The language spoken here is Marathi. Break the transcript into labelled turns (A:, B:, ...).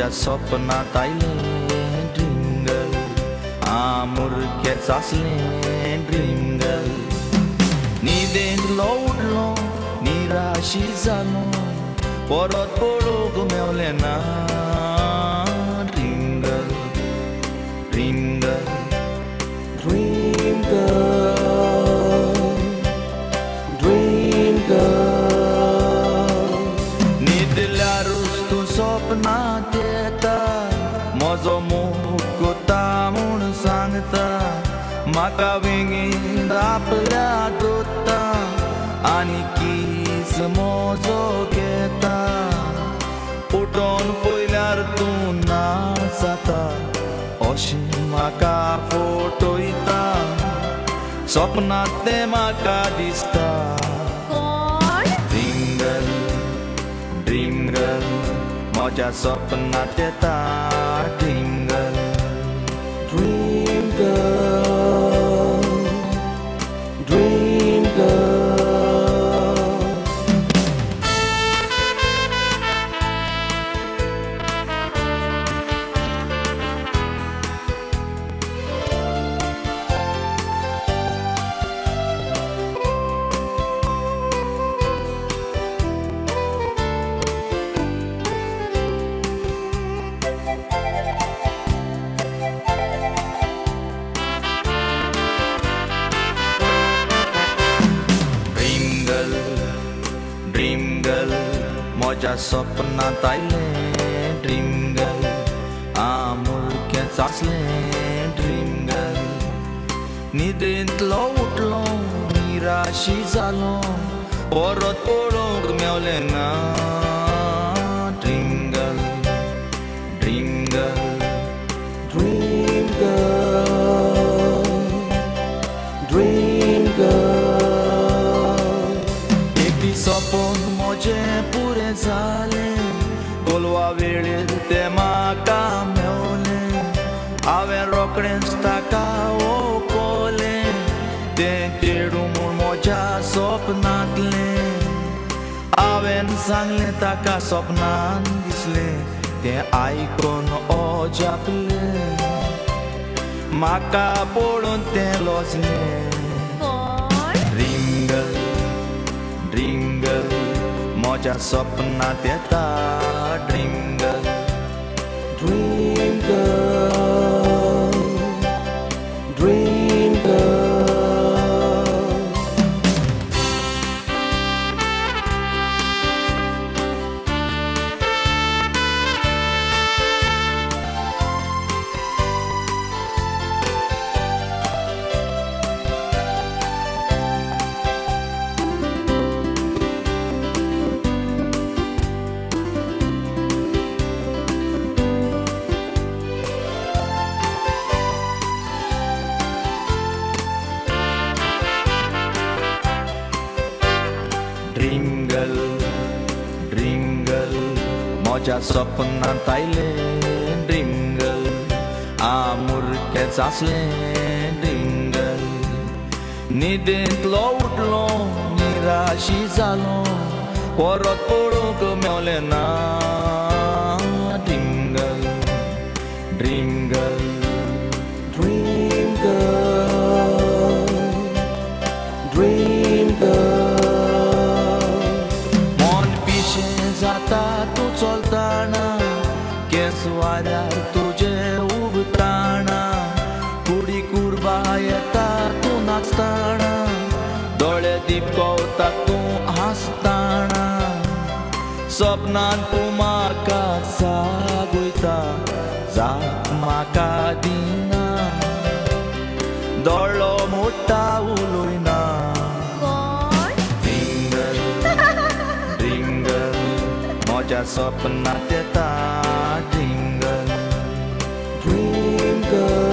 A: माझ्या स्वप्नात आईले ड्रीम गर्ल मुरक्याच असले ड्रीम गर्ल न्हिदेंतलो उठलो निराशी जालो परत पळोवंक मेवलें ना dream girl dream girl dream girl dream girl न्हिदल्यारूच तूं स्वप्नांत येता म्हजो मोग कोता म्हूण सांगता म्हाका वेगीन आपल्या दोत्ता आनी किस म्हजो घेता उठोन पयल्यार तूं ना जाता अशें म्हाका फटयता स्वप्नांत तें म्हाका दिसता ड्रीम गर्ल म्हज्या स्वप्नांत येता dream girl dream girl dream girl म्हज्या स्वप्नांत आयलें ड्रीम गर्ल मुरकेंच आसलें ड्रीम गर्ल न्हिदेंतलो उठलो निराशी जालो परत पळोवंक मेवलें ना dream girl dream girl dream girl dream girl एक दीस सपन म्हजें पुरें जालें कोलवा वेळेर तें म्हाका मेवलें हांवें रोखडेंच ताका ओळखलें तें चेडूं म्हूण म्हज्या स्वप्नांतलें हांवें सांगलें ताका स्वप्नांत दिसलें तें आयकून अजापलें म्हाका पळोवन तें लोचलें ड्रीम गर्ल ड्रीम गर्ल म्हज्या स्वप्नांत येता dream girl dream girl dream girl म्हज्या स्वप्नांत आयलें ड्रीम गर्ल मुरकेंच आसलें ड्रीम गर्ल न्हिदेंतलो उठलो निराशी जालो परत पळोवंक मेवलें ना dream girl dream girl dream girl dream girl मन पिशें जाता तूं चलताना केस वाऱ्यार तुजें उबताना कुडी कुर्बा येता तूं नाचताना दोळे दिपकवता तूं हांसताना सपनांत तूं म्हाका जागयता जाग म्हाका दिना दोळो मोठा उलोयना म्हज्या स्वप्नांत येता ड्रीम गर्ल ड्रीम गर्ल